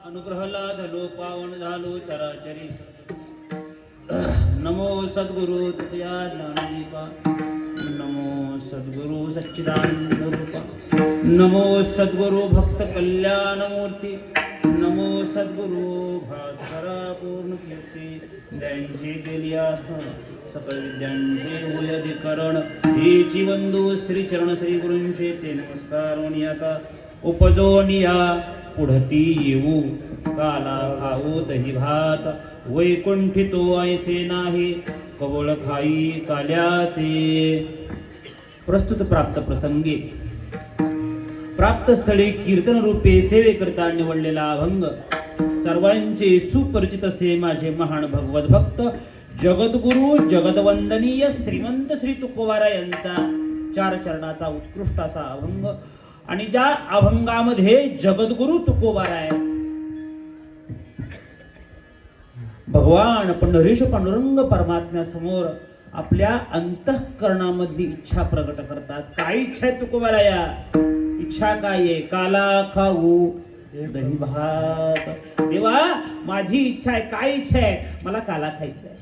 अनुग्रहला झालो पावन झालो चराचरी. नमो सद्गुरु तुझ्या ज्ञानदीपा, नमो सद्गुरु सच्चिदानंद रूपा, नमो सद्गुरु भक्त कल्याण मूर्ती, नमो सद्गुरु भास्कर पूर्ण कीर्ती. ज्यांचे केलिया सकल विद्यांचे होय अधिकरण, हेची वंदू श्री चरण श्री गुरूंचे ते नमस्कार. आता उपजोनिया पुढती येऊ, काला खाऊ दही भात, वैकुंठी तो ऐसे नाही, कवळ खाई काल्याचे. प्रस्तुत प्राप्त प्रसंगी प्राप्त स्थळी कीर्तन रूपे सेवेकरिता निवडलेला अभंग सर्वांचे सुपरिचित असे माझे महान भगवत भक्त जगद्गुरु जगदवंदनीय श्रीमंत श्री तुकोबारा यांचा चार चरणाचा उत्कृष्ट असा अभंग. आणि ज्या अभंगामध्ये जगद्गुरु तुकोबारा आहे, भगवान पंढरीश पांडुरंग परमात्म्यासमोर आपल्या अंतःकरणामधली इच्छा प्रकट करतात. काय इच्छा आहे तुकोबारा? या इच्छा काय आहे? काला खाऊ दही भात. देवा माझी इच्छा आहे, काय इच्छा आहे? मला काला खायचा आहे.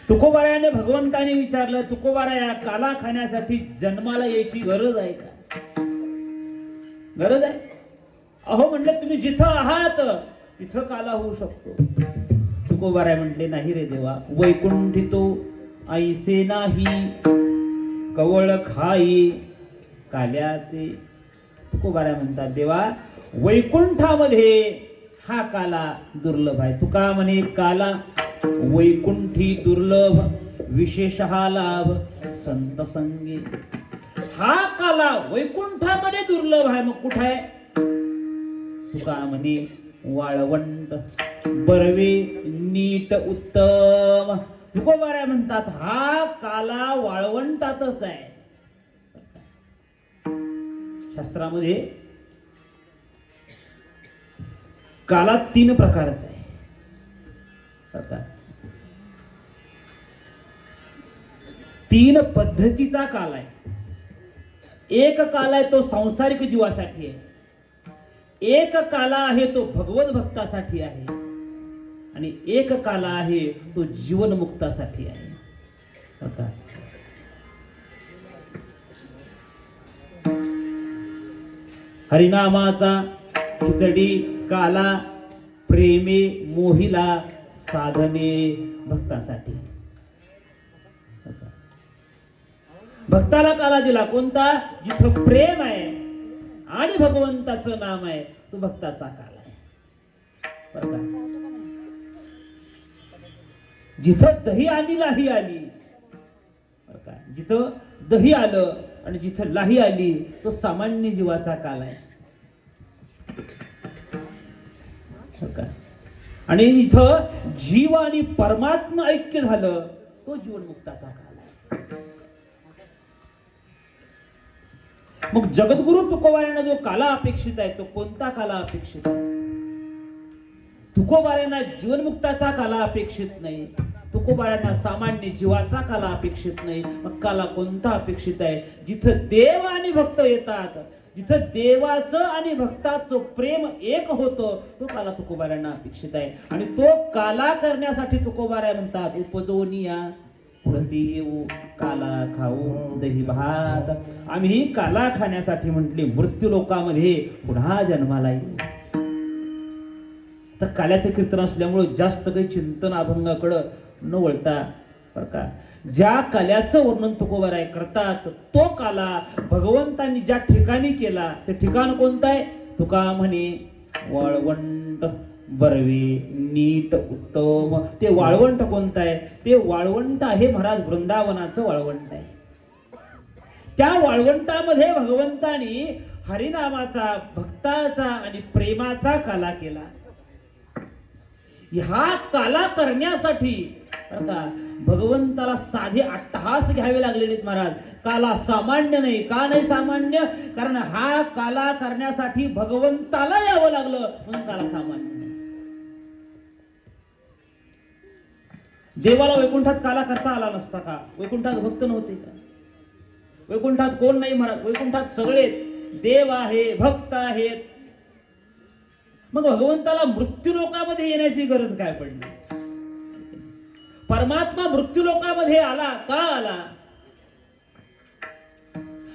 तुकोबारायाने भगवंताने विचारलं, तुकोबाराया काला खाण्यासाठी जन्माला यायची गरज आहे का? गरज आहे? अहो म्हणले तुम्ही जिथं आहात तिथं काला होऊ शकतो. तुकोबाराय म्हटले नाही रे देवा, वैकुंठितो ऐसे नाही, कवळ खाई काल्याचे. तुकोबाराय म्हणतात देवा वैकुंठामध्ये हा काला दुर्लभ आहे. तुका म्हणे काला वैकुंठी दुर्लभ, विशेष हा लाभ संत संगी. हा काला वैकुंठामध्ये दुर्लभ आहे, मग कुठे आहे? तुका म्हणे वाळवंट बरवे नीट उत्तम. तुकोबाराय म्हणतात हा काला वाळवंटातच आहे. शास्त्रामध्ये काला 3 प्रकारचा आहे. आता 3 पद्धतीचा काल आहे. एक काल आहे तो सांसारिक जीवासाठी आहे, एक काला आहे तो भगवत भक्तासाठी आहे, आणि एक काला आहे तो जीवनमुक्तासाठी आहे. आता हरिनामाचा खिचडी काला, प्रेमे मोहिला साधने भक्तासाठी. भक्ताला काला दिला कोणता? जिथं प्रेम आहे आणि भगवंताचं नाम आहे तो भक्ताचा काल आहे. जिथं दही आणि लाही आली, जिथं दही आलं आणि जिथं लाही आली तो सामान्य जीवाचा काल आहे. आणि इथं जीव आणि परमात्मा ऐक्य झालं तो जीवनमुक्ताचा काल आहे. मग जगद्गुरु तुकोबारायांना जो काला अपेक्षित आहे तो कोणता काला अपेक्षित आहे? तुकोबारायांना जीवनमुक्ताचा काला अपेक्षित नाही, तुकोबारांना सामान्य जीवाचा काला अपेक्षित नाही, मग काला कोणता अपेक्षित आहे? जिथं देव आणि भक्त येतात, जिथं देवाचं आणि भक्ताचं प्रेम एक होतं, तो काला तुकोबारांना अपेक्षित आहे. आणि तो काला करण्यासाठी तुकोबारा म्हणतात उपजोनिया पुढती येऊ काला खाऊ दही भात. आम्ही काला खाण्यासाठी म्हटले मृत्यू लोकामध्ये पुन्हा जन्माला येऊ. तर काल्याचं कीर्तन असल्यामुळे जास्त काही चिंतन अभंगाकडं न वळता बरं का, ज्या काल्याचं वर्णन तुकोबाराय करतात तो काला भगवंतांनी ज्या ठिकाणी केला ते ठिकाण कोणतं आहे? तुका म्हणे वाळवंट बरवे नीट उत्तम. ते वाळवंट कोणतं आहे? ते वाळवंट आहे महाराज वृंदावनाचं वाळवंट आहे. त्या वाळवंटामध्ये भगवंतानी हरिनामाचा, भक्ताचा आणि प्रेमाचा काला केला. ह्या काला करण्यासाठी भगवंताला साधे अट्टहास घ्यावे लागले नाहीत महाराज. काला सामान्य नाही. का नाही सामान्य? कारण हा काला करण्यासाठी भगवंताला यावं लागलं म्हणून काला सामान्य नाही. देवाला वैकुंठात काला करता आला नसता का? वैकुंठात भक्त नव्हते का? वैकुंठात कोण नाही महाराज? वैकुंठात सगळे देव आहे, भक्त आहेत. मग भगवंताला मृत्यू लोकामध्ये येण्याची गरज काय पडली? परमात्मा मृत्यू लोकामध्ये आला का आला?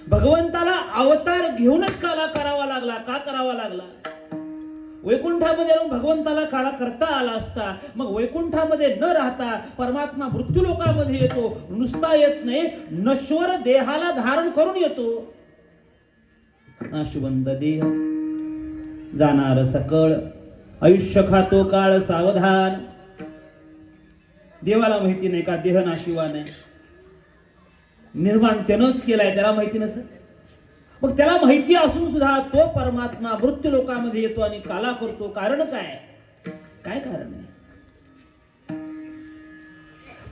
भगवंताला अवतार घेऊनच काला करावा लागला. का करावा लागला? वैकुंठामध्ये राहून भगवंताला काला करता आला असता, मग वैकुंठामध्ये न राहता परमात्मा मृत्यू लोकामध्ये येतो. नुसता येत नाही, नश्वर देहाला धारण करून येतो. नाशवंत देह जाणार सकळ, आयुष्य खातो काळ सावधान. देवाला माहिती नाही का देह नाशिवान आहे? निर्माण त्यानंच केलाय, त्याला माहिती नसेल? मग त्याला माहिती असून सुद्धा तो परमात्मा मृत्यू लोकामध्ये येतो आणि काला करतो. कारण काय? काय कारण आहे?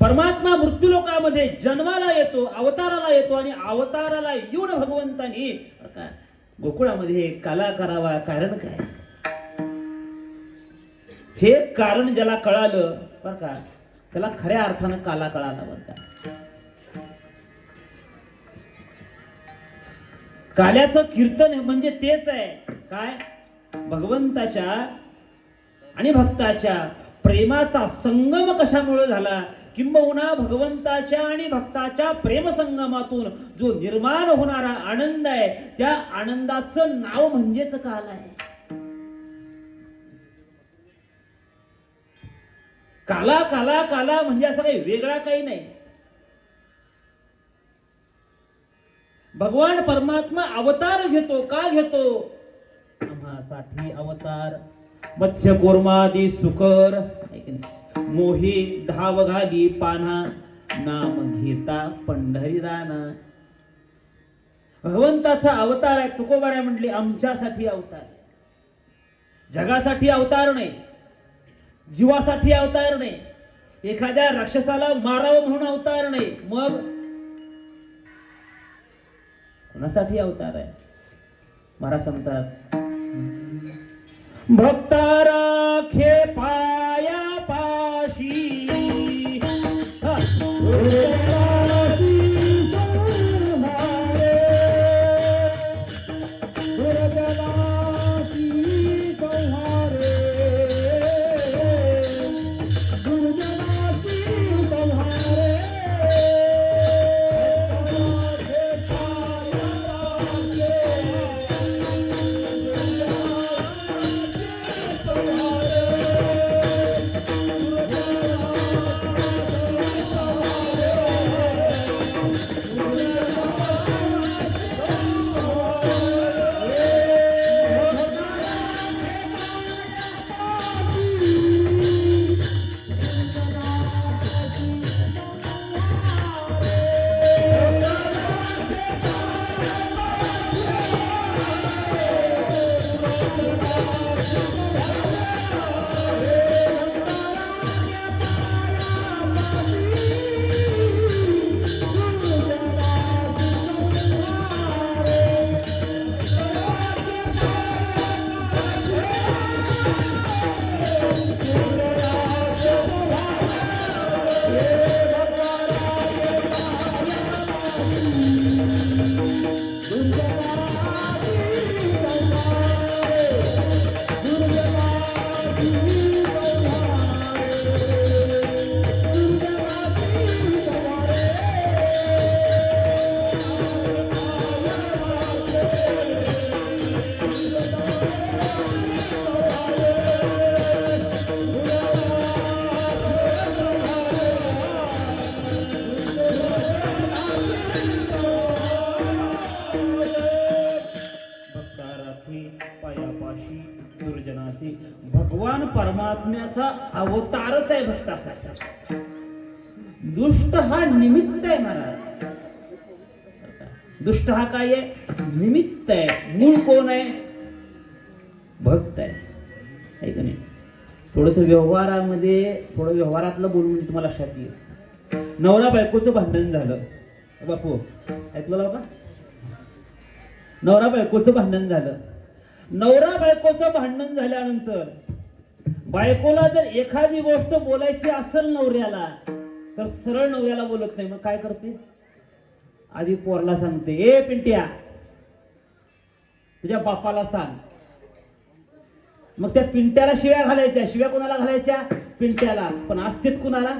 परमात्मा मृत्यू लोकामध्ये जन्माला येतो, अवताराला येतो आणि अवताराला येऊन भगवंतानी गोकुळामध्ये काला करावा. कारण काय? हे कारण ज्याला कळालं बर का, त्याला खऱ्या अर्थानं काला कळाला म्हणतात. काल्याचं कीर्तन म्हणजे तेच आहे. काय? भगवंताच्या आणि भक्ताच्या प्रेमाचा संगम कशामुळे झाला? किंबहुना भगवंताच्या आणि भक्ताच्या प्रेमसंगमातून जो निर्माण होणारा आनंद आहे, त्या आनंदाचं नाव म्हणजेच काला आहे. काला काला काला म्हणजे असं काही वेगळा काही नाही. भगवान परमात्मा अवतार घेतो. का घेतो? आम्हासाठी अवतार. मत्स्य कोर्मादी सुकर मोही धाव घाली पाना, नाम घेता पंढरी राना. भगवंताचा अवतार आहे. तुकोबारा म्हटले आमच्यासाठी अवतार, जगासाठी अवतार नाही, जीवासाठी अवतार नाही, एखाद्या राक्षसाला मारावं म्हणून अवतार नाही. मग कोणासाठी अवतार आहे? महाराज सांगतात भक्ता राखे पाया पाशी, पायापाशी दुर्जनाशी भगवान परमात्म्याचा अवतारच आहे भक्तासाठी. दुष्ट हा निमित्त आहे महाराज. दुष्ट हा काय आहे? निमित्त आहे. मूळ कोण आहे? भक्त आहे का नाही? थोडस व्यवहारामध्ये थोडं व्यवहारातलं बोलून तुम्हाला लक्षात येईल. नवरा बायकोचं भांडण झालं बापू, ऐकलं का? नवरा बायकोचं भांडण झालं. नवरा बायकोचं भांडण झाल्यानंतर बायकोला जर एखादी गोष्ट बोलायची असेल नवऱ्याला, तर सरळ नवऱ्याला बोलत नाही. मग काय करते? आधी पोरला सांगते, ए पिंट्या, तुझ्या बापाला सांग. मग त्या पिंट्याला शिव्या घालायच्या. शिव्या कोणाला घालायच्या? पिंट्याला. पण असतेत कुणाला?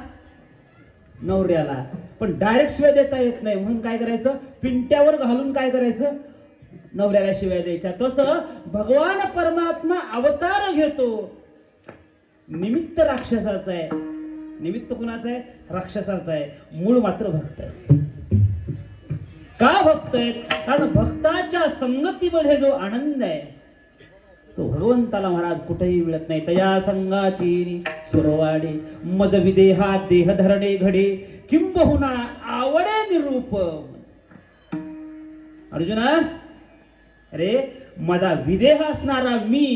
नवऱ्याला. पण डायरेक्ट शिव्या देता येत नाही, म्हणून काय करायचं? पिंट्यावर घालून काय करायचं? नवऱ्याला शिव्या द्यायच्या. तसं भगवान परमात्मा अवतार घेतो. निमित्त राक्षसाचं आहे. निमित्त कुणाचं आहे? राक्षसाचं आहे. मूळ मात्र भक्त आहे. का भक्त आहेत? कारण भक्ताच्या संगतीमध्ये जो आनंद आहे तो भगवंताला महाराज कुठेही मिळत नाही. तया संगाची सुरवाडे मद विदेहा देह धरणे घडे किंबहुना आवडे निरूप. अर्जुना, अरे माझा विदेह असणारा मी,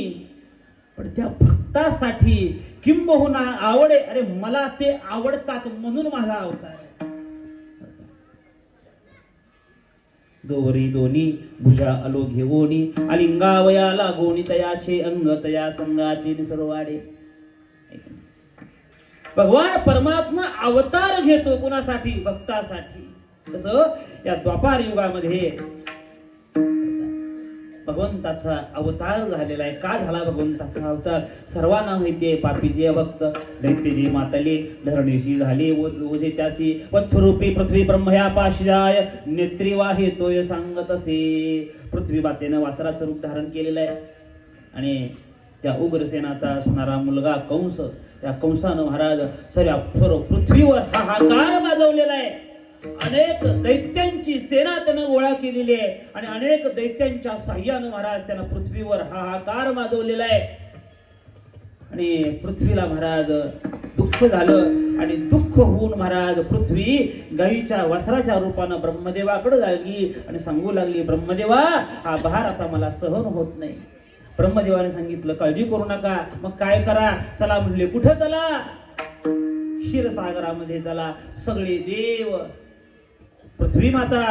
पण त्या भक्तासाठी किंबहुना आवडे, अरे मला ते आवडतात म्हणून माझा अवतार आहे. दोरी दोनी भुजा अलो घेवोनी अलिंगावया लागोनी तयाचे अंग तया संगाचे निसरवाडे. भगवान परमात्मा अवतार घेतो कुणासाठी? भक्तासाठी. तसं या द्वापार युगामध्ये भगवंताचा अवतार झालेला आहे. का झाला भगवंताचा अवतार? सर्वांना माहितीये. पापीचे भक्त दैत्यजी मातले धरणीशी झाले ओझे त्यासी वत्स्वरूपी पृथ्वी ब्रह्मया पाशिजाय नेत्री वाहे तोय सांगत असे. पृथ्वी मातेनं वासराचं रूप धारण केलेलं आहे आणि त्या उग्रसेनाचा असणारा मुलगा कंस, त्या कंसानं महाराज सर्व पृथ्वीवर हाहाकार माजवलेला आहे. अनेक दैत्यांची सेना त्यानं गोळा केलेली आहे आणि अनेक दैत्यांच्या साह्यानं महाराज त्यानं पृथ्वीवर हाहाकार माजवलेला आहे. आणि पृथ्वीला महाराज दुःख झालं आणि दुःख होऊन महाराज पृथ्वी गाईच्या वस्त्राच्या रूपानं ब्रह्मदेवाकडे लागली आणि सांगू लागली, ब्रह्मदेवा, हा भार आता मला सहन होत नाही. ब्रह्मदेवाने सांगितलं, काळजी करू नका. मग काय करा? चला म्हणले. कुठं चला? क्षीरसागरामध्ये चला. सगळे देव, पृथ्वी माता,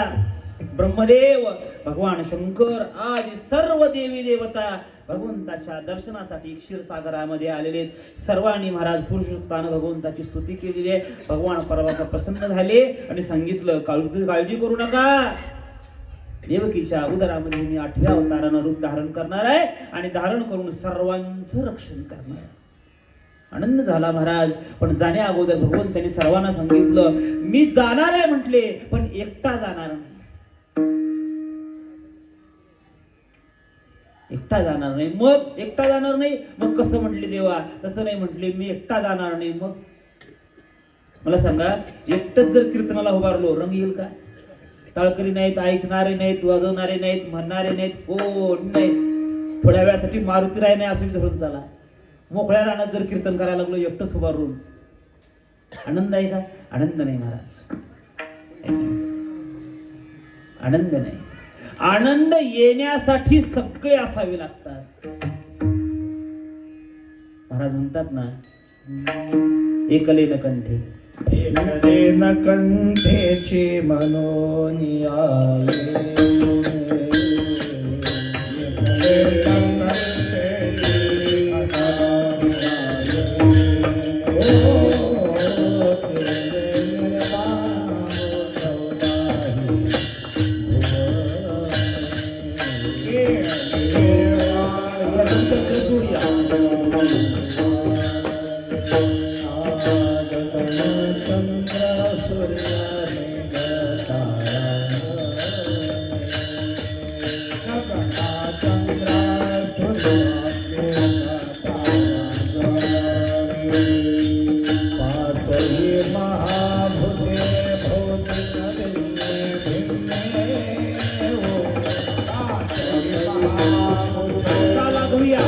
ब्रह्मदेव, भगवान शंकर आदी सर्व देवी देवता भगवंताच्या दर्शनासाठी क्षीरसागरामध्ये आलेले. सर्वांनी महाराज पुरुषोत्तानं भगवंताची स्तुती केलेली आहे. भगवान परमात्मा प्रसन्न झाले आणि सांगितलं, काळजी करू नका. देवकीच्या उदरामध्ये मी 8व्या अवतारानं रूप धारण करणार आहे आणि धारण करून सर्वांचं रक्षण करणार आहे. आनंद झाला महाराज. पण जाण्या अगोदर भगवंतांनी सर्वांना सांगितलं, मी जाणार आहे म्हटले, पण एकटा जाणार नाही. एकटा जाणार नाही. मग एकटा जाणार नाही मग कसं म्हटले देवा? तसं नाही म्हटले, मी एकटा जाणार नाही. मग मला सांगा, एकटंच जर कीर्तनाला उभारलो, रंग येईल का? टाळकरी नाहीत, ऐकणारे नाहीत, वाजवणारे नाहीत, म्हणणारे नाहीत, कोण नाहीत. थोड्या वेळासाठी मारुती राय नाही असं धरून चला. मोकळ्या रानात जर कीर्तन करायला लागलो एकटंच उभारून, आनंद आहे का? आनंद नाही महाराज, आनंद नाही. आनंद येण्यासाठी सगळे असावे लागतात. महाराज म्हणतात ना, एकलेन कंठे एकलेन कंठेची मनोनी आले काला धुया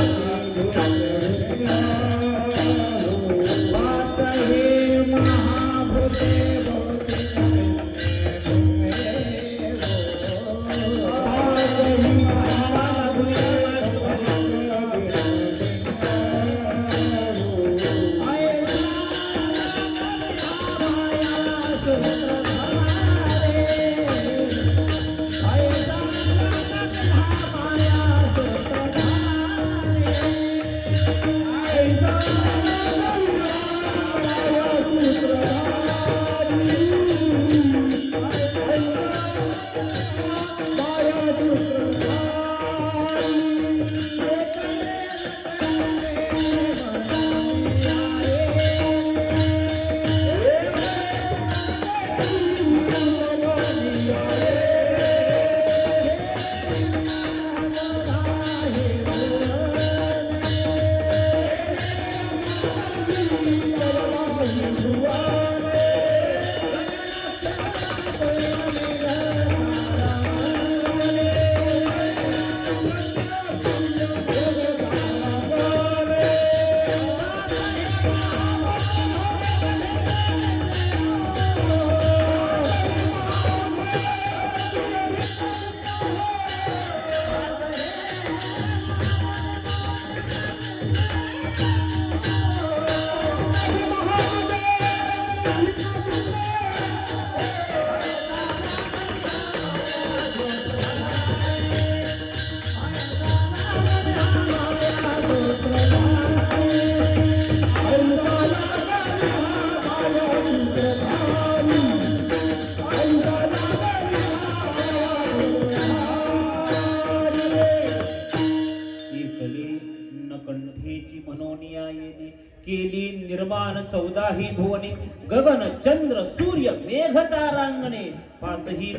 केली निर्माण 14ही भुवने गगन चंद्र सूर्य मेघ तारांगणे पाचही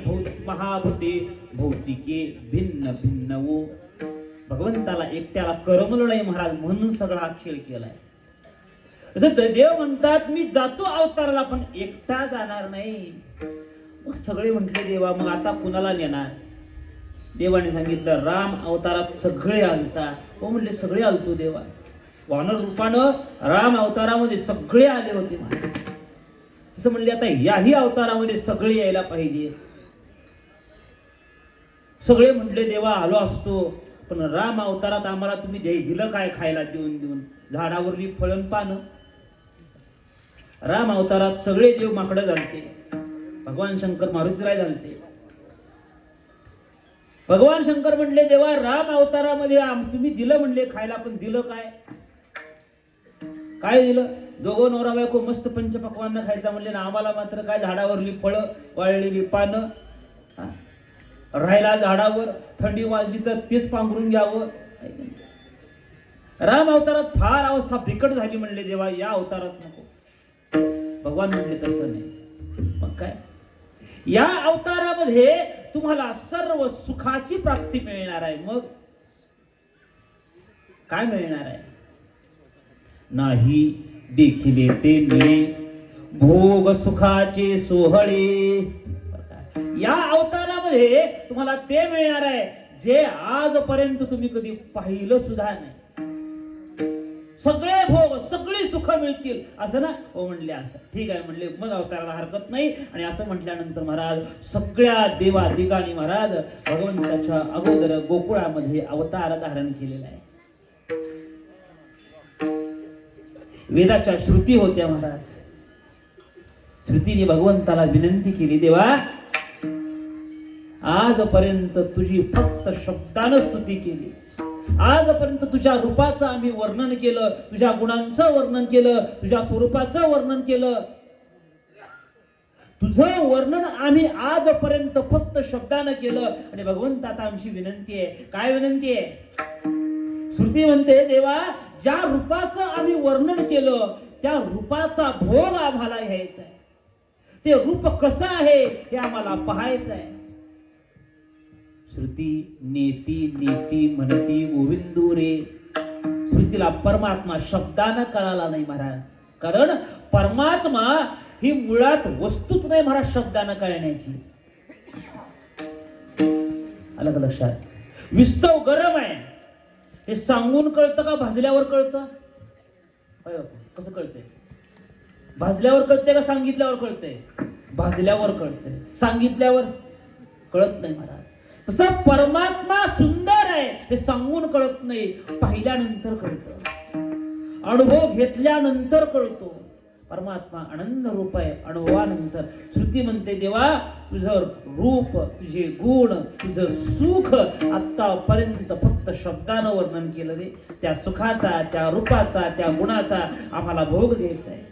महाभूते भौतिके भिन्न भिन्न वो. भगवंताला एकट्याला करमलं नाही महाराज म्हणून सगळा खेळ केलाय. जसं देव म्हणतात मी जातो अवताराला पण एकटा जाणार नाही. मग सगळे म्हटले देवा मग आता कुणाला नेणार. देवाने सांगितलं राम अवतारात सगळे आलता. हो म्हणले सगळे आलतो देवा. वानर रूपानं राम अवतारामध्ये सगळे आले होते. असं म्हणले आता याही अवतारामध्ये सगळे यायला पाहिजे. सगळे म्हटले देवा आलो असतो पण राम अवतारात आम्हाला तुम्ही दिलं काय खायला देऊन देऊन झाडावरली फळन पानं. राम अवतारात सगळे देव माकडं झालते. भगवान शंकर मारुतीराय झालते. भगवान शंकर म्हणले देवा राम अवतारामध्ये तुम्ही दिलं म्हणले खायला पण दिलं काय. काय दिलं. दोघं नवरा बायको मस्त पंचपक्वान्न खायचा म्हणले ना आम्हाला मात्र काय झाडावरली फळं वाळलेली पानं. राहायला झाडावर थंडी वाजली तर तेच पांघरून घ्यावं. राम अवतारात फार अवस्था बिकट झाली म्हणले देवा या अवतारात नको. भगवान म्हणले तसं नाही. मग काय या अवतारामध्ये तुम्हाला सर्व सुखाची प्राप्ती मिळणार आहे. मग काय मिळणार आहे. नाही देखिले ते मिळे भोग सुखाचे सोहळे. या अवतारामध्ये तुम्हाला ते मिळणार आहे जे आजपर्यंत तुम्ही कधी पाहिलं सुद्धा नाही. सगळे भोग सगळी सुख मिळतील असं ना. हो म्हणले असं ठीक आहे म्हणले मग अवताराला हरकत नाही. आणि असं म्हटल्यानंतर महाराज सगळ्या देवा दिगाणी महाराज भगवंताच्या अगोदर गोकुळामध्ये अवतार धारण केलेला आहे. वेदाच्या श्रुती होत्या महाराज. श्रुतीने भगवंताला विनंती केली देवा आजपर्यंत तुझी फक्त शब्दानं स्तुती केली. आजपर्यंत तुझ्या रूपाचं आम्ही वर्णन केलं. तुझ्या गुणांचं वर्णन केलं. तुझ्या स्वरूपाचं वर्णन केलं. तुझं वर्णन आम्ही आजपर्यंत फक्त शब्दानं केलं. आणि भगवंत आता आमची विनंती आहे. काय विनंती आहे. श्रुती म्हणते देवा ज्या रूपाचं आम्ही वर्णन केलं त्या रूपाचा भोग आम्हाला घ्यायचा आहे. ते रूप कसं आहे हे आम्हाला पाहायचं आहे. श्रुती नेती नेती म्हणती गोविंदू रे. श्रुतीला परमात्मा शब्दानं कळाला नाही महाराज. कारण परमात्मा ही मुळात वस्तूच नाही महाराज शब्दानं कळण्याची. आलं का लक्षात? विस्तव गरम आहे हे सांगून कळतं का भाजल्यावर कळतं? कसं कळतंय? भाजल्यावर कळतंय का सांगितल्यावर कळतंय? भाजल्यावर कळतंय, सांगितल्यावर कळत नाही महाराज. तसं परमात्मा सुंदर आहे हे सांगून कळत नाही, पाहिल्यानंतर कळतं, अनुभव घेतल्यानंतर कळतो. परमात्मा आनंद रूप आहे अनुभवानंतर. श्रुती म्हणते देवा तुझं रूप, तुझे गुण, तुझं सुख आतापर्यंत फक्त शब्दानं वर्णन केलं रे. त्या सुखाचा, त्या रूपाचा, त्या गुणाचा आम्हाला भोग द्यायचा आहे.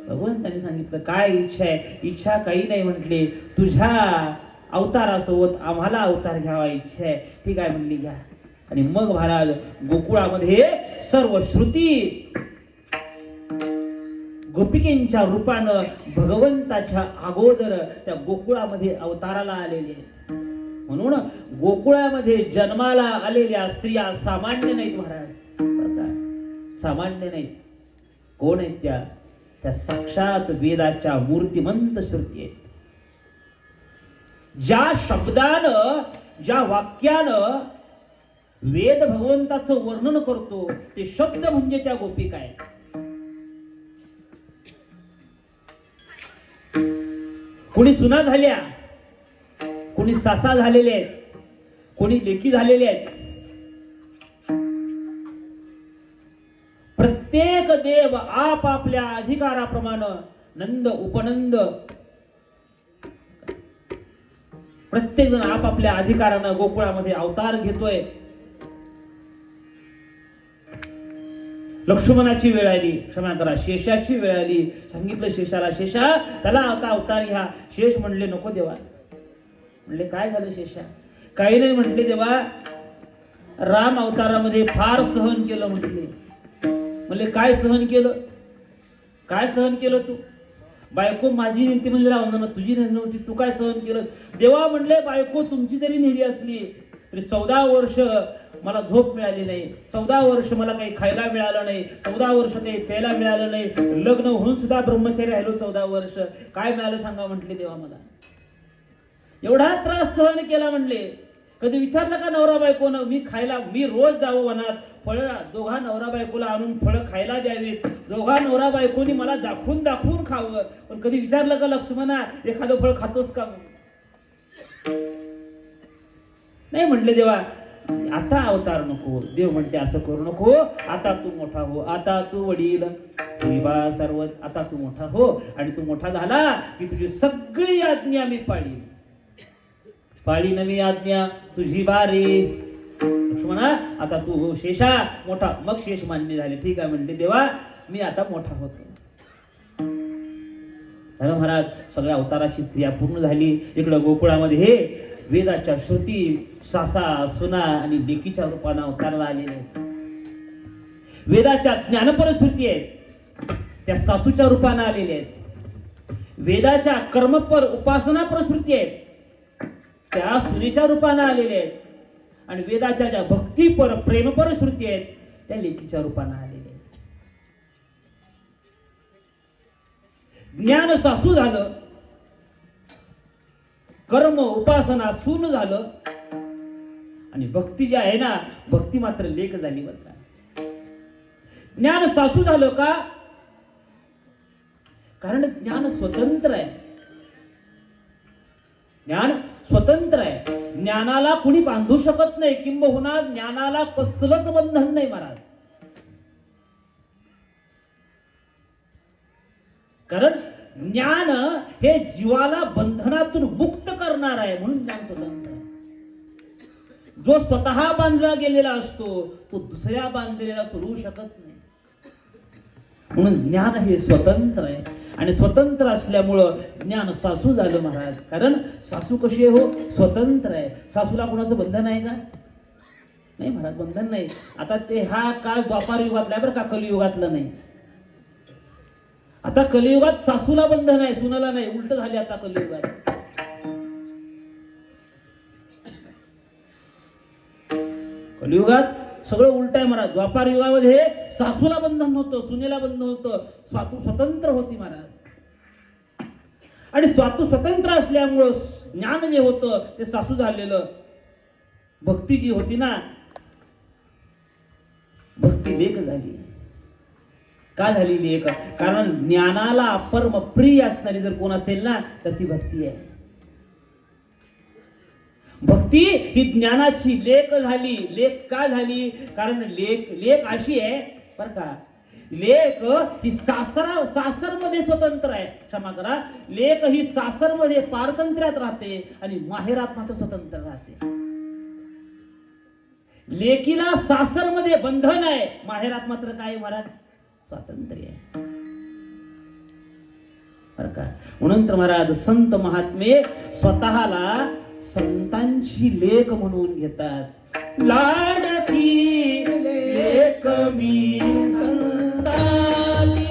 भगवंतांनी सांगितलं काय इच्छा आहे? इच्छा काही नाही म्हटले, तुझ्या अवतारासोबत आम्हाला अवतार घ्यावा इच्छा आहे. ठीक आहे म्हणली घ्या. आणि मग महाराज गोकुळामध्ये सर्व श्रुती गोपिकेंच्या रूपानं भगवंताच्या अगोदर त्या गोकुळामध्ये अवताराला आलेले. म्हणून गोकुळामध्ये जन्माला आलेल्या स्त्रिया सामान्य नाहीत महाराज. सामान्य नाहीत. कोण आहेत त्या? त्या साक्षात वेदाच्या मूर्तिमंत श्रुती आहेत. ज्या शब्दानं, ज्या वाक्यानं वेद भगवंताचं वर्णन करतो ते शब्द म्हणजे त्या गोपिका आहेत. कोणी सुना झाल्या, कोणी सासा झालेले आहेत, कोणी लेकी झालेले आहेत. प्रत्येक देव आपापल्या अधिकाराप्रमाणे नंद उपनंद प्रत्येक जण आपापल्या अधिकारानं गोकुळामध्ये अवतार घेतोय. लक्ष्मणाची वेळ आली, क्षमा करा, शेषाची वेळ आली. सांगितलं शेषाला, शेषा त्याला आता अवतार घ्या. शेष म्हणले नको देवा. म्हणले काय झालं शेषा? काही नाही म्हटले देवा, राम अवतारामध्ये फार सहन केलं म्हटले. म्हणले काय सहन केलं? काय सहन केलं तू? बायको माझी नेमती म्हणजे राहून ना, तुझी नव्हती, तू काय सहन केलं? देवा म्हणले बायको तुमची जरी नेली असली तरी 14 वर्ष मला झोप मिळाली नाही, 14 वर्ष मला काही खायला मिळालं नाही, 14 वर्ष काही प्यायला मिळालं नाही, लग्न होऊन सुद्धा ब्रह्मचारी राहिलो 14 वर्ष. काय मिळालं सांगा म्हटले देवा मला. एवढा त्रास सहन केला म्हणले. कधी विचारलं का नवरा बायकोनं मी रोज जावं वनात, फळं दोघा नवरा बायकोला आणून फळं खायला द्यावीत, दोघा नवरा बायकोनी मला दाखवून दाखवून खावं. पण कधी विचारलं का लक्ष्मणा एखादं फळ खातोस का? नाही म्हणले देवा आता अवतार नको. देव म्हणते असं करू नको, आता तू मोठा हो, आता तू वडील सर्व, आता तू मोठा हो. आणि तू मोठा झाला की तुझी सगळी आज्ञा मी पाळी नवी आज्ञा तुझी बारी. लक्ष्मणा आता तू हो शेषा मोठा. मग शेष मान्य झाले. ठीक आहे म्हणते देवा मी आता मोठा होतो. महाराज सगळ्या अवताराची क्रिया पूर्ण झाली. इकडं गोकुळामध्ये हे वेदाच्या श्रुती सासा सुना आणि लेकीच्या रूपाने अवताराला आलेले आहेत. वेदाच्या ज्ञानपर श्रुती आहेत त्या सासूच्या रूपाने आलेल्या आहेत. वेदाच्या कर्मपर उपासनापर श्रुती आहेत त्या सुनेच्या रूपाने आलेल्या आहेत. आणि वेदाच्या ज्या भक्तीपर प्रेमपर श्रुती आहेत त्या लेकीच्या रूपाने आलेल्या आहेत. ज्ञान सासू झालं, कर्म उपासना सून झालं, आणि भक्ती जी आहे ना भक्ती मात्र लेक झाली. बरं ज्ञान सासू झालं का? कारण ज्ञान स्वतंत्र आहे. ज्ञान स्वतंत्र आहे. ज्ञानाला कुणी बांधू शकत नाही, किंबहुना ज्ञानाला कसलंच बंधन नाही महाराज. कारण ज्ञान हे जीवाला बंधनातून मुक्त करणार आहे. म्हणून ज्ञान स्वतंत्र आहे. जो स्वतः बांधला गेलेला असतो तो दुसऱ्या बांधलेला सोडवू शकत नाही. म्हणून ज्ञान हे स्वतंत्र आहे. आणि स्वतंत्र असल्यामुळं ज्ञान सासू झालं महाराज. कारण सासू कशी आहे हो? स्वतंत्र आहे. सासूला कोणाचं बंधन आहे का? नाही महाराज, बंधन नाही. आता ते हा काळ द्वापार युगातला आहे बरं का, कलियुगातलं नाही. आता कलियुगात सासूला बंधन आहे, सुनाला नाही, उलट झाले आता कलियुगात. कलियुगात सगळं उलट आहे महाराज. द्वापार युगामध्ये सासूला बंधन होतं, सुनेला बंधन होतं, स्वातू स्वतंत्र होती महाराज. आणि स्वातू स्वतंत्र असल्यामुळं ज्ञान जे होतं ते सासू झालेलं, भक्ती जी होती ना, भक्ती लेक झाली. का झाली लेक? कारण ज्ञानाला परम प्रिय असणारी जर कोण असेल ना तर ती भक्ती आहे. भक्ती ही ज्ञानाची लेक झाली. लेक का झाली? कारण लेक अशी आहे बर का, लेक ही सासरमध्ये स्वतंत्र आहे, क्षमा करा, लेक ही सासरमध्ये पारतंत्र्यात राहते आणि माहेरात मात्र स्वतंत्र राहते. लेकीला सासरमध्ये बंधन आहे, माहेरात मात्र काय महाराज? स्वातंत्र्य आहे बर का. म्हणून तर महाराज संत महात्मे स्वतःला संतांची लेक म्हणून घेतात. लाडकी लेक मी संतांची,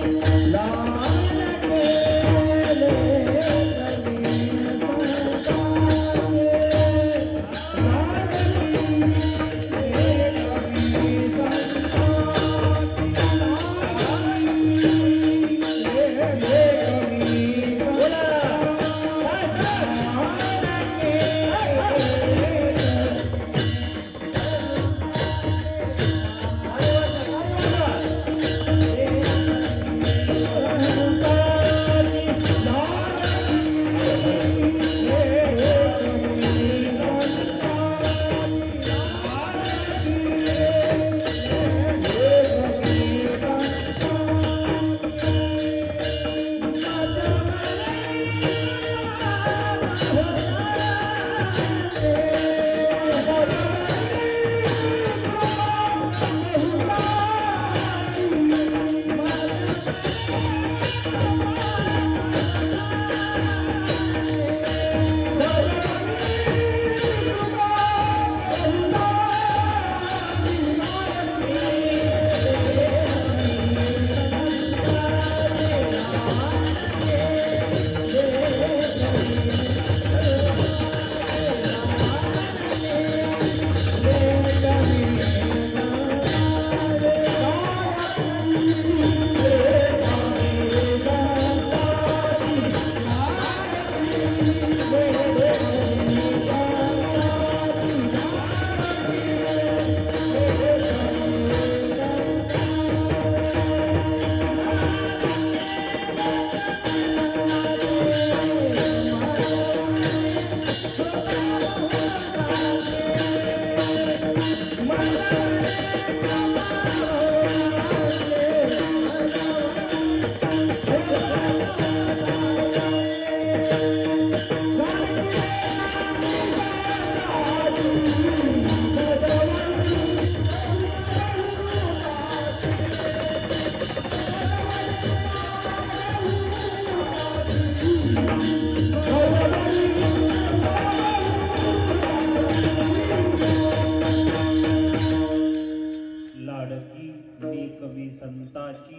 लाडकी लेक मी संतांची,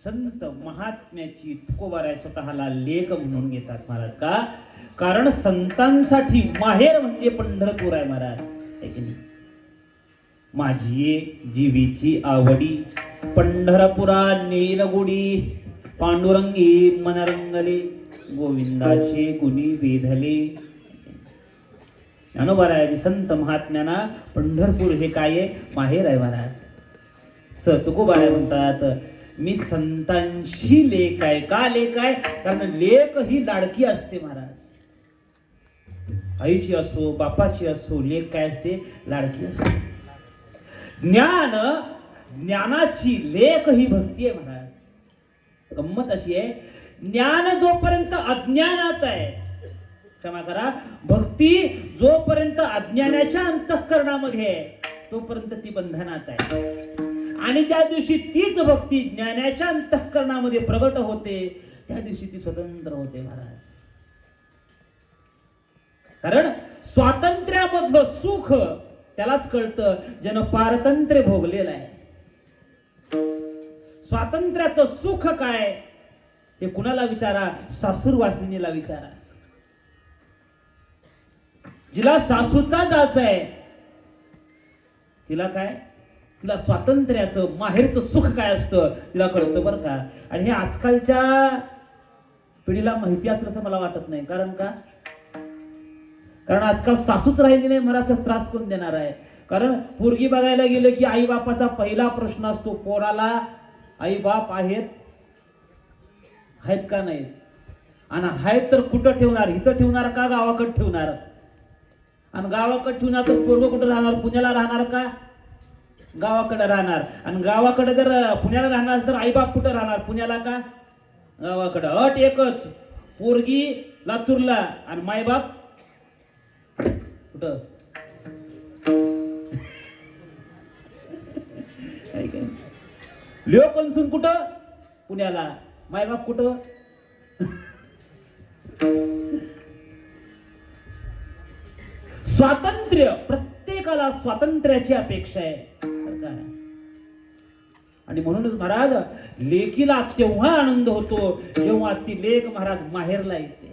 संत महात्म्याची तुकोबाराय स्वतःला लेक म्हणून घेतात महाराज. का? कारण संतांसाठी माहेर म्हणजे पंढरपूर आहे महाराज, है की नाही? माझी जीवीची आवडी पंढरपुरा नीलगुडी, पांडुरंगी मनरंगले, गोविंदाचे गुणी वेधले. ज्ञानोबाराय संत महात्म्यांना पंढरपूर हे काय आहे? माहेर आहे महाराज. तुकोबाराय म्हणतात मी संतांशी लेक आहे. का लेक आहे? कारण लेक ही लाडकी असते महाराज. आईची असो बापाची असो लेक काय असते? लाडकी असते. ज्ञानाची लेक ही भक्ती आहे महाराज. गंमत अशी आहे, ज्ञान जोपर्यंत अज्ञानात आहे, क्षमा करा, भक्ती जोपर्यंत अज्ञानाच्या अंतःकरणामध्ये आहे तोपर्यंत ती बंधनात आहे. आणि ज्या दिवशी तीच भक्ती ज्ञानाच्या अंतःकरणामध्ये प्रगट होते त्या दिवशी ती स्वतंत्र होते महाराज. कारण स्वातंत्र्यामधलं सुख त्यालाच कळतं ज्यानं पारतंत्र्य भोगलेलं आहे. स्वातंत्र्याचं सुख काय हे कुणाला विचारा? सासूरवासिनीला विचारा. जिला सासूचा जाच आहे तिला काय, तिला स्वातंत्र्याचं माहेरचं सुख काय असतं तिला कळतं बरं का. आणि हे आजकालच्या पिढीला माहिती असलं असं मला वाटत नाही. कारण का? कारण आजकाल सासूच राहिली नाही, मला तर त्रास कोण देणार आहे? कारण पोरगी बघायला गेलं की आई बापाचा पहिला प्रश्न असतो, पोराला आई बाप आहेत का नाहीत? आणि आहेत तर कुठं ठेवणार? इथं ठेवणार का गावाकडे ठेवणार? आणि गावाकडे ठेवणार तर पोरग कुठं राहणार? पुण्याला राहणार का गावाकडे राहणार? आणि गावाकडे जर पुण्याला राहणार तर आई बाप कुठं राहणार? पुण्याला का गावाकडे? अट एकच, पोरगी लातूरला आणि मायबाप कुठं? लिओ कन्सून कुठं? पुण्याला. मायबाप कुठं? स्वातंत्र्य, प्रत्येकाला स्वातंत्र्याची अपेक्षा आहे. आणि म्हणूनच महाराज लेकीला तेव्हा आनंद होतो जेव्हा ती लेक महाराज माहेरला येते.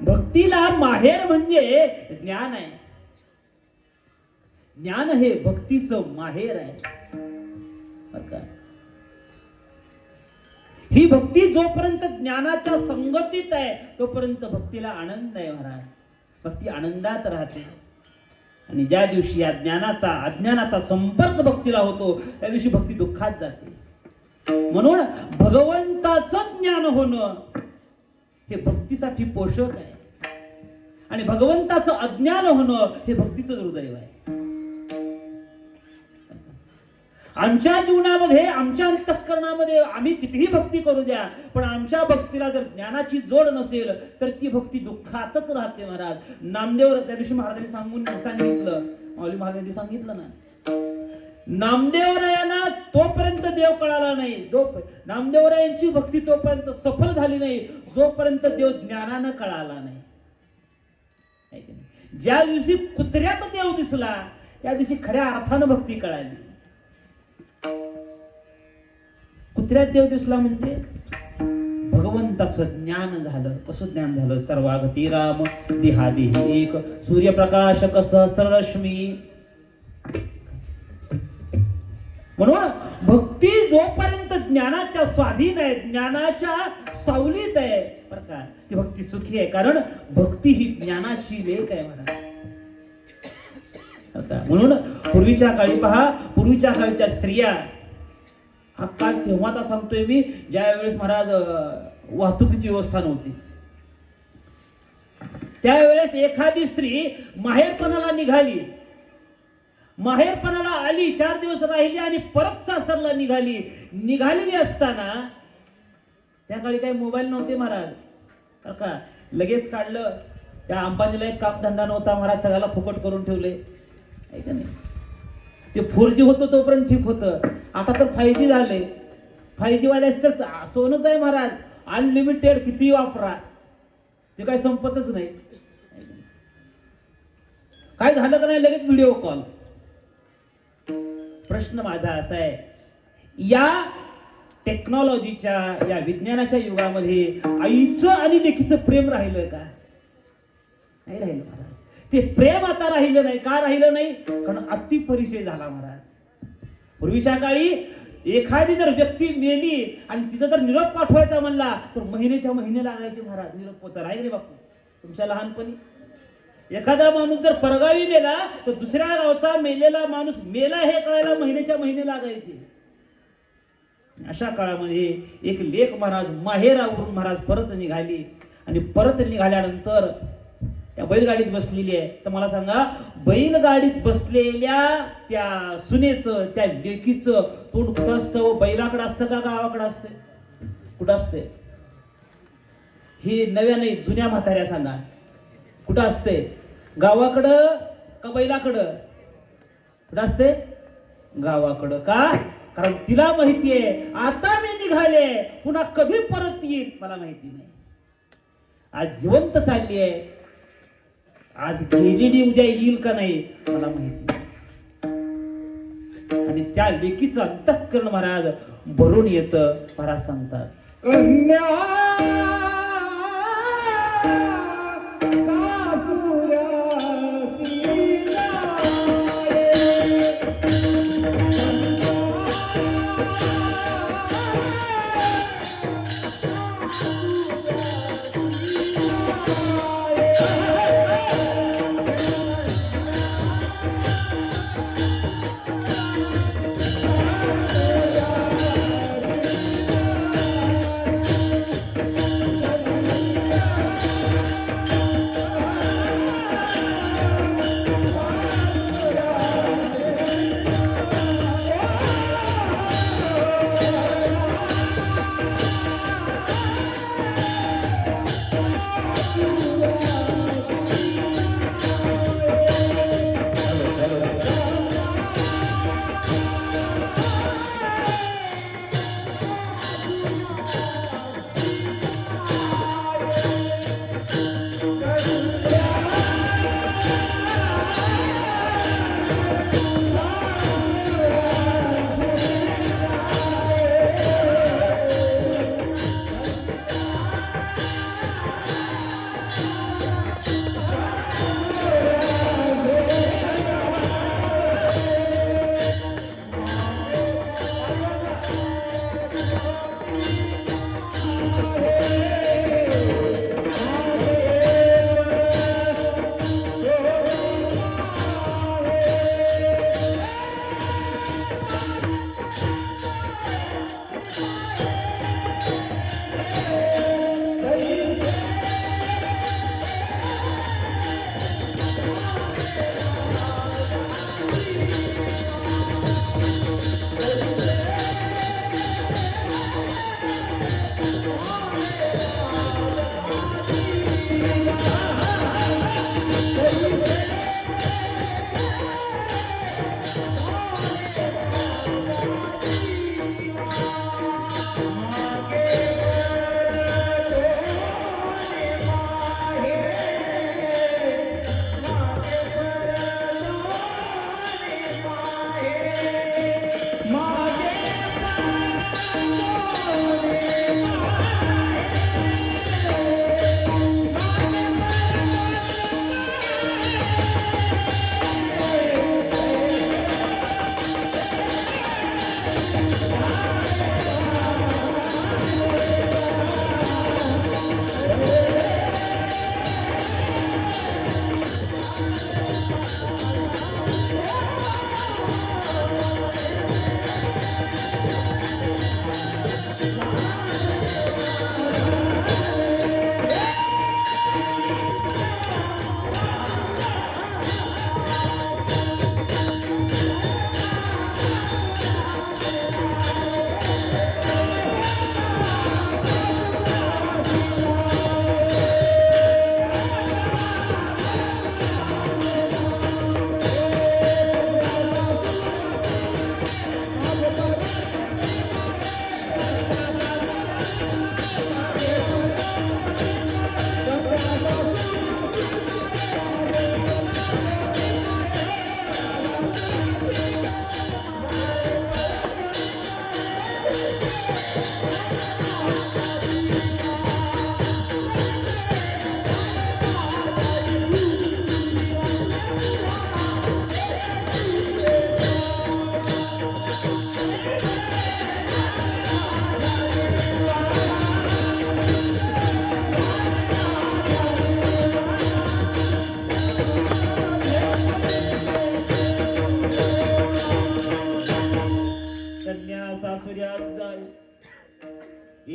भक्तीला माहेर म्हणजे ज्ञान आहे. ज्ञान हे भक्तीचं माहेर आहे. ही भक्ती जोपर्यंत ज्ञानाच्या संगतीत आहे तोपर्यंत भक्तीला आनंद आहे महाराज. भक्ती आनंदात राहते. आणि ज्या दिवशी या ज्ञानाचा अज्ञानाचा संपर्क भक्तीला होतो त्या दिवशी भक्ती दुःखात जाते. म्हणून भगवंताचं ज्ञान होणं हे भक्तीसाठी पोषक आहे. आणि भगवंताचं अज्ञान होणं हे भक्तीचं दुर्दैव आहे. आमच्या जीवनामध्ये, आमच्या अंतःकरणामध्ये आम्ही कितीही भक्ती करू द्या, पण आमच्या भक्तीला जर ज्ञानाची जोड नसेल तर ती भक्ती दुःखातच राहते महाराज. नामदेव त्या दिवशी महाराजांनी सांगितलं, माऊली महाराजांनी सांगितलं ना, नामदेवरायांना तोपर्यंत देव कळाला नाही, नामदेवरायांची भक्ती तोपर्यंत सफल झाली नाही जोपर्यंत देव ज्ञानानं कळाला नाही. ज्या दिवशी कुत्र्यात देव दिसला त्या दिवशी खऱ्या अर्थानं भक्ती कळाली. कुत्र्यात देव दिसला म्हणजे भगवंताचं ज्ञान झालं. कसं ज्ञान झालं? सर्वागती राम देहादेही एक, सूर्यप्रकाशक सहस्ररश्मी. म्हणून भक्ती जोपर्यंत ज्ञानाच्या स्वाधीन आहे, ज्ञानाच्या सावलीत आहे बरं का, ती भक्ती सुखी आहे. कारण भक्ती ही ज्ञानाची लेक आहे महाराज. म्हणून पूर्वीच्या काळी पहा, पूर्वीच्या काळीच्या स्त्रिया, हा काळ तेव्हाचा सांगतोय मी ज्या वेळेस महाराज वाहतुकीची व्यवस्था नव्हती, त्यावेळेस एखादी स्त्री माहेरपणाला निघाली, माहेरपणाला आली, 4 दिवस राहिली आणि परत सासरला निघालेली असताना, त्या काळी काही मोबाईल नव्हते महाराज का, लगेच काढलं. त्या अंबानीला एक कामधंदा नव्हता महाराज, सगळ्याला फुकट करून ठेवले. ऐका नाही, ते 4G होतं तोपर्यंत ठीक होतं. आता तर 5G झाले. 5G वाल्यास तर सोनच आहे महाराज, अनलिमिटेड किती वापरा, ते काही संपतच नाही. काय झालं का नाही लगेच व्हिडिओ कॉल. प्रश्न माझा असा आहे, या टेक्नॉलॉजीच्या, या विज्ञानाच्या युगामध्ये आईचं आणि लेकीचं प्रेम राहिलंय का? नाही राहिलं महाराज. ते प्रेम आता राहिलं नाही. का राहिलं नाही? कारण अति परिचय झाला महाराज. पूर्वीच्या काळी एखादी जर व्यक्ती मेली आणि तिचा जर निरोप पाठवायचा म्हणला तर महिन्याच्या महिने लागायचे महाराज निरोप पोचायला. आहे रे बापू तुमच्या लहानपणी? एखादा माणूस जर परगावी मेला तर दुसऱ्या गावचा मेलेला माणूस मेला हे कळायला महिन्याच्या महिने लागायचे. अशा काळामध्ये एक लेक महाराज माहेरावरून महाराज परत निघाली. आणि परत निघाल्यानंतर त्या बैलगाडीत बसलेली आहे. तर मला सांगा, बैलगाडीत बसलेल्या त्या सुनेचं, त्या लेकीचं तोंड कुठं असतं? बैलाकडे असतं का गावाकडे असतं? कुठं असते? ही नव्या नाही जुन्या म्हाताऱ्या सांगा, कुठं असते? गावाकडं का बैलाकडं? कुठं असते? गावाकडं. का? कारण तिला माहिती आहे आता मी निघाले, पुन्हा कधी परत येईल मला माहिती नाही. आज जिवंत चालली आहे, आज गेलेली उद्या येईल का नाही मला माहिती नाही. आणि त्या लेकीचं अंतःकरण महाराज भरून येतं. महाराज सांगतात कन्या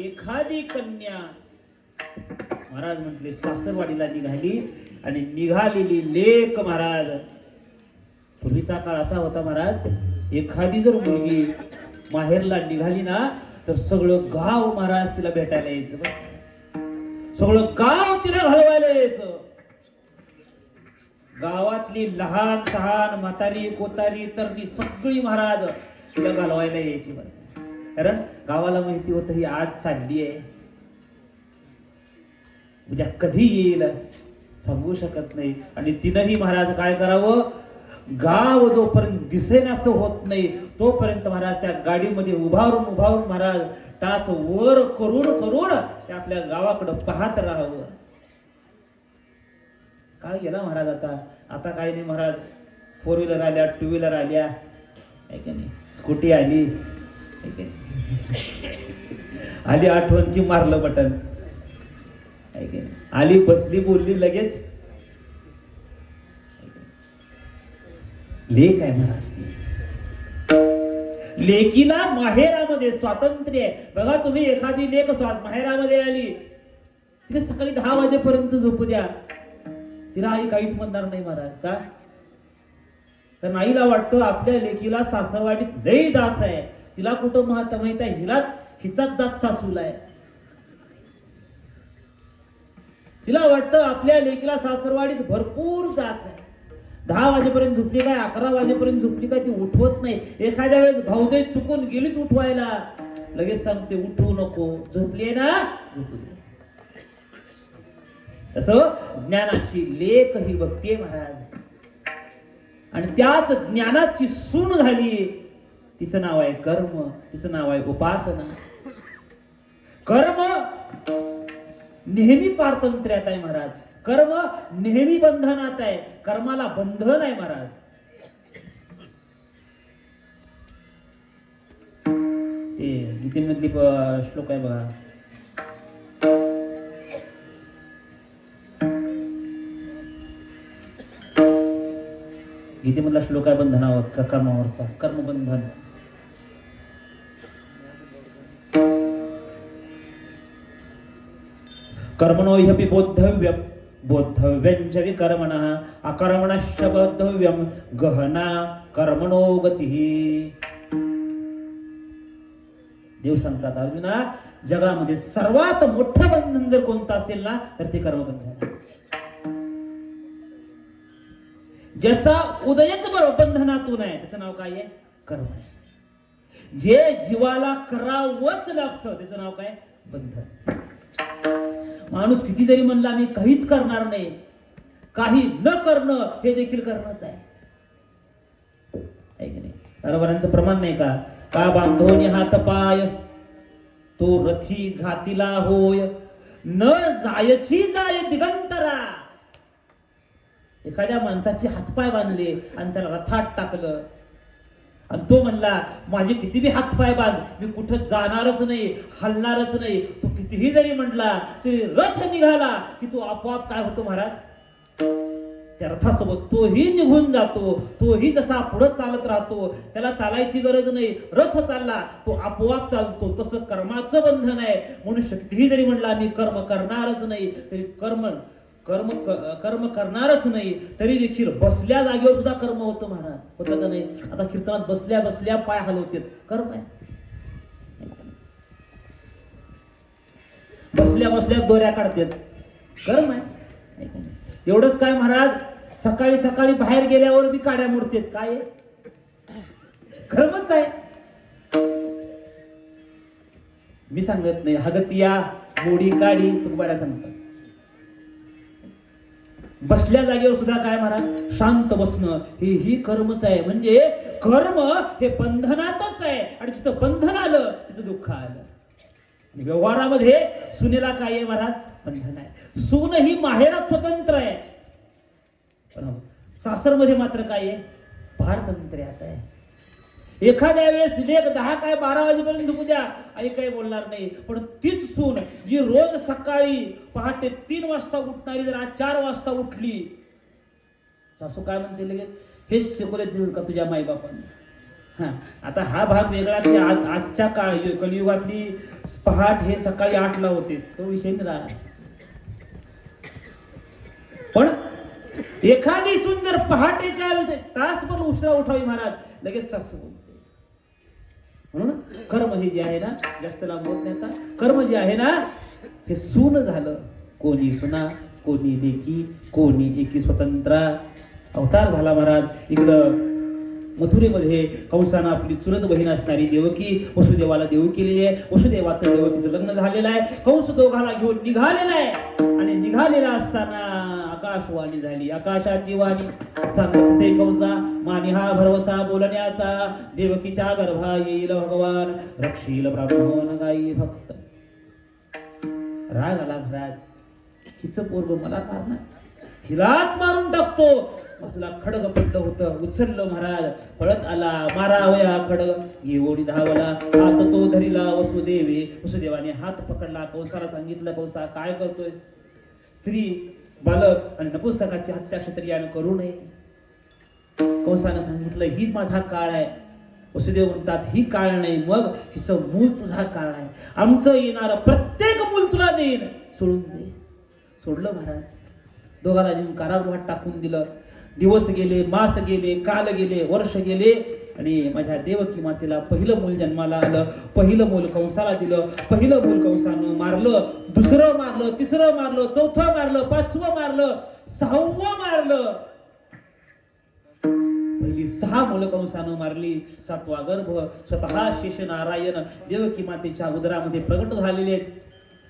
एखादी कन्या महाराज म्हटले सासरवाडीला निघाली आणि निघालेली लेक महाराज. पूर्वीचा काळ असा होता महाराज, एखादी जर मुलगी माहेरला निघाली ना तर सगळं गाव महाराज तिला भेटायला यायचं, सगळं गाव तिला घालवायला यायचं. गावातली लहान सहान म्हातारी कोतारी तरणी सगळी महाराज तिला घालवायला यायची. कारण गावाला माहिती होतं ही आज चालली आहे, उद्या कधी येईल सांगू शकत नाही. आणि तिनंही महाराज काय करावं, गाव जोपर्यंत दिसेनासं होत नाही तोपर्यंत महाराज त्या गाडीमध्ये उभारून महाराज टाच वर करून त्या आपल्या गावाकडे पाहत राहावं. काय गेला महाराज आता काही नाही महाराज. 4 व्हीलर आल्या, 2 व्हीलर आल्या, आहे का नाही, स्कूटी आली, आहे का नाही, आली आठवण की मारलं बटन, आहे का नाही, आली बसली बोलली लगेच. लेक आहे महाराज. लेकीला माहेरामध्ये स्वातंत्र्य आहे. बघा तुम्ही, एखादी लेक माहेरामध्ये आली, तिला सकाळी 10 वाजेपर्यंत झोपू द्या, तिला आई काहीच म्हणणार नाही महाराज. का? तर आईला वाटतं आपल्या लेकीला सासरवाडीत लई दास आहे, तिला कुठं माहित आहे, हिचाच दात सासूला आहे. तिला वाटतं आपल्या लेकीला सासरवाडीत भरपूर दास आहे. 10 वाजेपर्यंत झोपली काय, 11 वाजेपर्यंत झोपली काय, ती उठवत नाही. एखाद्या वेळेस भाऊजाई चुकून गेलीच उठवायला, लगेच सांगते उठवू नको, झोपली आहे ना, झोपू दे. तसं ज्ञानाची लेक ही भक्ती आहे महाराज. आणि त्याच ज्ञानाची सून झाली, तिचं नाव आहे कर्म, तिचं नाव आहे उपासना. कर्म नेहमी पारतंत्र्यात आहे महाराज. कर्म नेहमी बंधनात आहे. कर्माला बंधन आहे महाराज. ते गीतेमधली श्लोक आहे बघा. गीतेमधला श्लोक आहे बंधनावर, कर्मावरचा, कर्मबंधन. कर्मणो ह्यपि बोद्धव्यम बोद्धव्यं च विकर्मणः अकर्मणश्च बोद्धव्यं गहना कर्मणो गतिः. देव सांगतात अर्जुना, जगामध्ये सर्वात मोठं बंधन जर कोणतं असेल ना, तर ते कर्मबंधन आहे. ज्याचा उदयच बंधनातून आहे, त्याचं नाव काय आहे? कर्म आहे. जे जीवाला करावंच लागतं, त्याचं नाव काय? बंधन. माणूस किती जरी म्हणला मी काहीच करणार नाही, काही न करणं हे देखील करणंच आहे, की नाही? बरोबरांचं प्रमाण नाही का? का बांधोनी हात पाय तो रथी घातीला होय, न जायची जाय दिगंतरा. एखाद्या माणसाचे हातपाय बांधले आणि त्याला रथात टाकलं, आणि तो म्हणला माझे किती बी हातपाय बांध, मी कुठं जाणारच नाही, हलणारच नाही. तो कितीही जरी म्हटला तरी रथ निघाला की तो आपोआप काय होतो महाराज? त्या रथासोबत तोही निघून जातो, तोही जसा पुढे चालत राहतो, त्याला चालायची गरज नाही, रथ चालला तो आपोआप चालतो. तसं कर्माचं बंधन आहे. मनुष्य कितीही जरी म्हणला मी कर्म करणारच नाही, तरी कर्म करणारच नाही, तरी देखील बसल्या जागेवर सुद्धा कर्म होतं महाराज. होतं का नाही? आता कीर्तनात बसल्या बसल्या पाय हलवतात, कर्म आहे. बसल्या बसल्या दोऱ्या काढतात, कर्म आहे. एवढंच काय महाराज, सकाळी सकाळी बाहेर गेल्यावर बी काड्या मोडतात, काय कर्मच आहे. मी सांगत नाही, हगतिया मोडी काढी तुकबाड्या सांगतात. बसल्या जागेवर सुद्धा काय महाराज? शांत बसणं ही कर्मच आहे. म्हणजे कर्म हे बंधनातच आहे, आणि जिथं बंधन आलं तिथं दुःख आलं. व्यवहारामध्ये सुनेला काय आहे महाराज? बंधन आहे. सून ही माहेरात स्वतंत्र आहे, पण सासरमध्ये मात्र काय आहे? पारतंत्र्यात आहे. एखाद्या वेळेस लेक 10 काय 12 वाजेपर्यंत झोपू द्या, आई काही बोलणार नाही. पण तीच सून जी रोज सकाळी पहाटे 3 वाजता उठणारी जर आज 4 वाजता उठली, सासू काय म्हणते लगेच? हेच शिकवले का तुझ्या माईबापांनी? आता हा भाग वेगळा की आजच्या काळ कलियुगातली पहाट हे सकाळी 8ला होते, तो विषय नाही. पण एखादी सून जर पहाटेच्या तासभर उशिरा उठावी महाराज, लगेच सासू बोलते. म्हणून कर्म हे जे आहे ना, जास्त लांब होत नाही. आता कर्म जे आहे ना, हे सून झालं. कोणी सुना, कोणी लेकी, कोणी एकी स्वतंत्र अवतार झाला महाराज. इकडं मथुरेमध्ये कंसानं आपली चुलत बहीण असणारी देवकी वसुदेवाला देऊ केलेली आहे. वसुदेवाचं देवकीचं लग्न झालेलं आहे. कंस दोघाला घेऊन निघालेला आहे, आणि निघालेला असताना आकाशवाणी झाली. आकाशाची वाणी सांगते कंसा, मानी हा भरवसा बोलण्याचा देवकीच्या गर्भा येईल भगवान रक्षील ब्राह्मण गाई भक्त राग आला घरात हिचं पोरग मला मारणार हिलाच मारून टाकतो बाजूला खडग पडलं होतं उचललं महाराज पळत आला मारावया खडग घेऊन धावला हात तो धरिला वसुदेवाने हात पकडला कौसाला सांगितलं कौसा काय करतोय स्त्री बालक आणि नपुंसकाची हत्या क्षत्रियाने करू नये कौसानं सांगितलं हीच माझा काळ आहे वसुदेव म्हणतात ही काळ नाही मग हिचं मूल तुझा काळ आहे आमचं येणार प्रत्येक मूल तुला देईन सोडून दे सोडलं महाराज दोघाला नेऊन कारागृहात टाकून दिलं दिवस गेले मास गेले काल गेले वर्ष गेले आणि माझ्या देवकी मातेला पहिलं मूल जन्माला आलं पहिलं मूल कंसाला दिलं पहिलं मूल कंसानं मारलं दुसरं मारलं तिसरं मारलं चौथं मारलं पाचवं मारलं सहावं मारलं पहिली 6 मुलं कंसानं मारली 7वा गर्भ स्वतः शेष नारायण देवकी मातेच्या उदरामध्ये प्रगट झालेले आहेत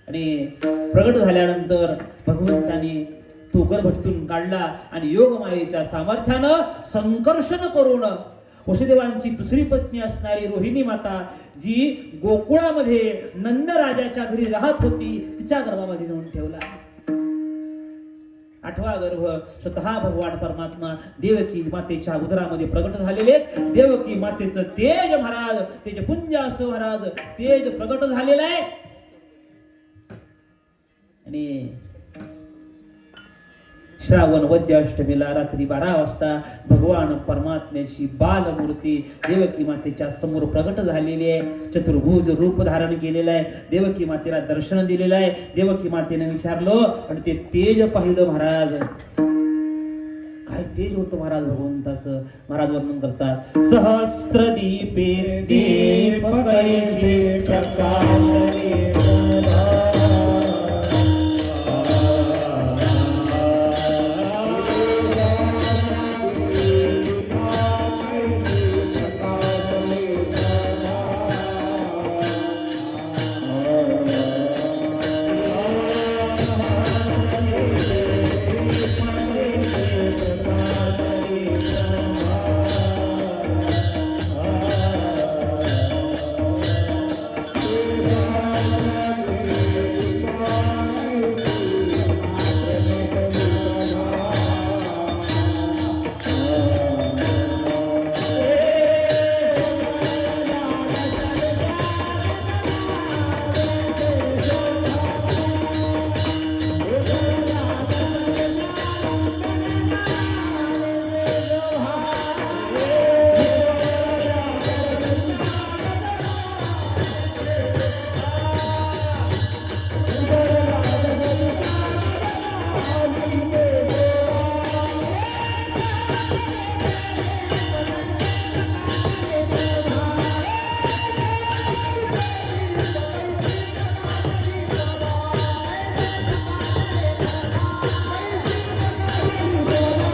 आणि प्रगट झाल्यानंतर भगवंताने तो गर्भातून काढला आणि योगमायेच्या सामर्थ्यानं संकर्षण करून वसुदेवांची दुसरी पत्नी असणारी रोहिणी माता जी गोकुळामध्ये नंदराजाच्या घरी राहत होती तिच्या गर्भामध्ये नेऊन ठेवला 8वा गर्भ स्वतः भगवान परमात्मा देवकी मातेच्या उदरामध्ये प्रगट झालेले देवकी मातेचं तेज महाराज तेज पुंज असं महाराज तेज प्रगट झालेलं आहे आणि श्रावण वद्य अष्टमीला रात्री 12 वाजता भगवान परमात्म्याची बालमूर्ती देवकी मातेच्या समोर प्रगट झालेली आहे चतुर्भुज रूप धारण केलेलं आहे देवकी मातेला दर्शन दिलेलं आहे देवकी मातेने विचारलं आणि ते तेज पाहिलं महाराज काय तेज होतं महाराज भगवंताचं महाराज वर्णन करतात सहस्त्र दीपे दीपक प्रकाश